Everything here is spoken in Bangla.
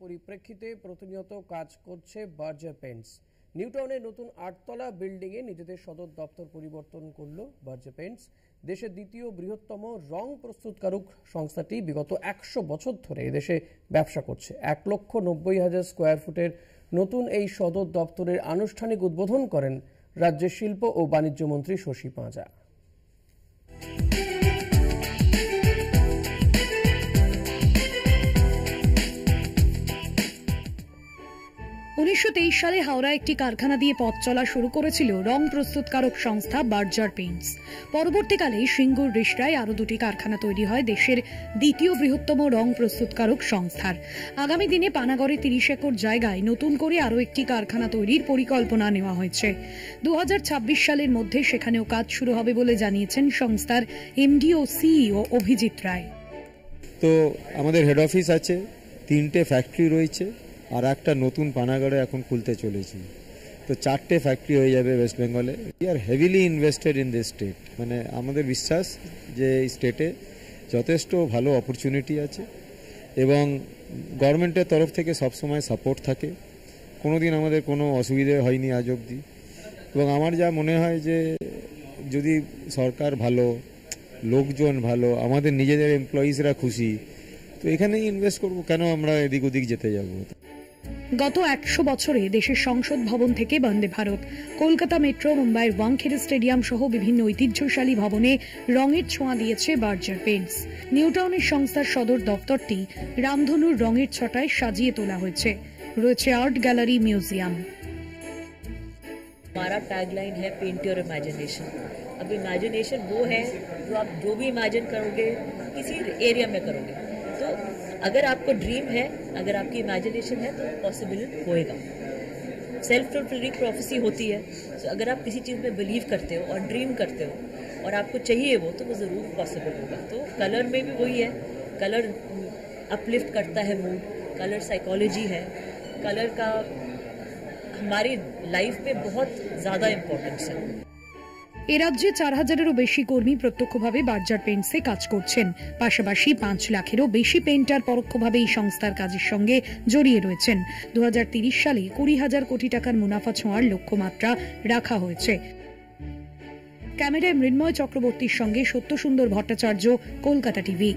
পরিপ্রেক্ষিতে প্রতিনিয়ত কাজ করছে বার্জার পেইন্টস। নিউটাউনের নতুন 8তলা বিল্ডিংয়ে নিজেদের সদর দপ্তর পরিবর্তন করল বার্জার পেইন্টস। দেশের দ্বিতীয় বৃহত্তম রং প্রস্তুতকারক সংস্থাটি বিগত 100 বছর ধরে এদেশে ব্যবসা করছে। 1,90,000 স্কোয়ার ফুটের নতুন এই সদর দপ্তরের আনুষ্ঠানিক উদ্বোধন করেন রাজ্যের শিল্প ও বাণিজ্য মন্ত্রী শশী পাঁজা। 1923 সালে হাওড়ায় একটি কারখানা দিয়ে পথ চলা শুরু করেছিল রং প্রস্তুতকারক সংস্থা বার্জার পেইন্টস। পরবর্তীকালে সিঙ্গুর রিষড়ায় আরো দুটি কারখানা তৈরি হয় দেশের দ্বিতীয় বৃহত্তম রং প্রস্তুতকারক সংস্থার। আগামী দিনে পানাগড়ে 30 একর জায়গায় নতুন করে আরো একটি কারখানা তৈরির পরিকল্পনা নেওয়া হয়েছে। 2026 সালের মধ্যে সেখানেও কাজ শুরু হবে বলে জানিয়েছেন সংস্থার এমডি ও সিইও অভিজিৎ রায়। তো আমাদের হেড অফিস আছে, 3টে ফ্যাক্টরি রয়েছে, আর একটা নতুন পানাগড়ে এখন খুলতে চলেছি। তো 4টে ফ্যাক্টরি হয়ে যাবে ওয়েস্ট বেঙ্গলে। We are heavily invested in this state. মানে আমাদের বিশ্বাস যে এই স্টেটে যথেষ্ট ভালো অপরচুনিটি আছে এবং গভর্নমেন্টের তরফ থেকে সবসময় সাপোর্ট থাকে। কোনোদিন আমাদের কোনো অসুবিধে হয়নি আজ অবধি। এবং আমার যা মনে হয় যে যদি সরকার ভালো, লোকজন ভালো, আমাদের নিজেদের এমপ্লয়িজরা খুশি, তো এখানেই ইনভেস্ট করবো, কেন আমরা এদিক ওদিক যেতে যাব। গত 100 বছরে দেশের সংসদ ভবন থেকে বন্দে ভারত, কলকাতা মেট্রো, মুম্বাইয়ের ওয়াংখেড়ে স্টেডিয়াম সহ বিভিন্ন ঐতিহ্যশালী ভবনে রঙের ছোঁয়া দিয়েছে বার্জার পেইন্টস। নিউটাউনের সংস্থার সদর দপ্তরটি রামধনুর রঙের ছটায় সাজিয়ে তোলা হয়েছে। রয়েছে আর্ট গ্যালারি, মিউজিয়াম। हमारा टैगलाइन है पेंट योर इमेजिनेशन। अब इमेजिनेशन वो है जो आप जो भी इमेजिन करोगे किसी एरिया में करोगे। तो अगर आपको ड्रीम है, अगर आपकी इमेजिनेशन है तो पॉसिबल होएगा। सेल्फ फुलफिलिंग प्रोफेसी होती है। तो अगर आप किसी चीज़ में बिलीव करते हो और ड्रीम करते हो और आपको चाहिए वो, तो वो ज़रूर पॉसिबल होगा। तो कलर में भी वही है, कलर अपलिफ्ट करता है मूड, कलर साइकोलॉजी है, कलर का हमारी लाइफ में बहुत ज़्यादा इम्पोर्टेंस है। এ রাজ্যে 4000-এরও বেশি কর্মী প্রত্যক্ষভাবে বার্জার পেইন্টসে কাজ করছেন। পাশাপাশি 5 লাখেরও বেশি পেইন্টার পরোক্ষভাবে এই সংস্থার কাজের সঙ্গে জড়িয়ে রয়েছেন। 2030 সালে 20,000 কোটি টাকার মুনাফা ছোঁয়ার লক্ষ্যমাত্রা রাখা হয়েছে। ক্যামেরায় মৃন্ময় চক্রবর্তীর সঙ্গে সত্যসুন্দর ভট্টাচার্য, কলকাতা টিভি।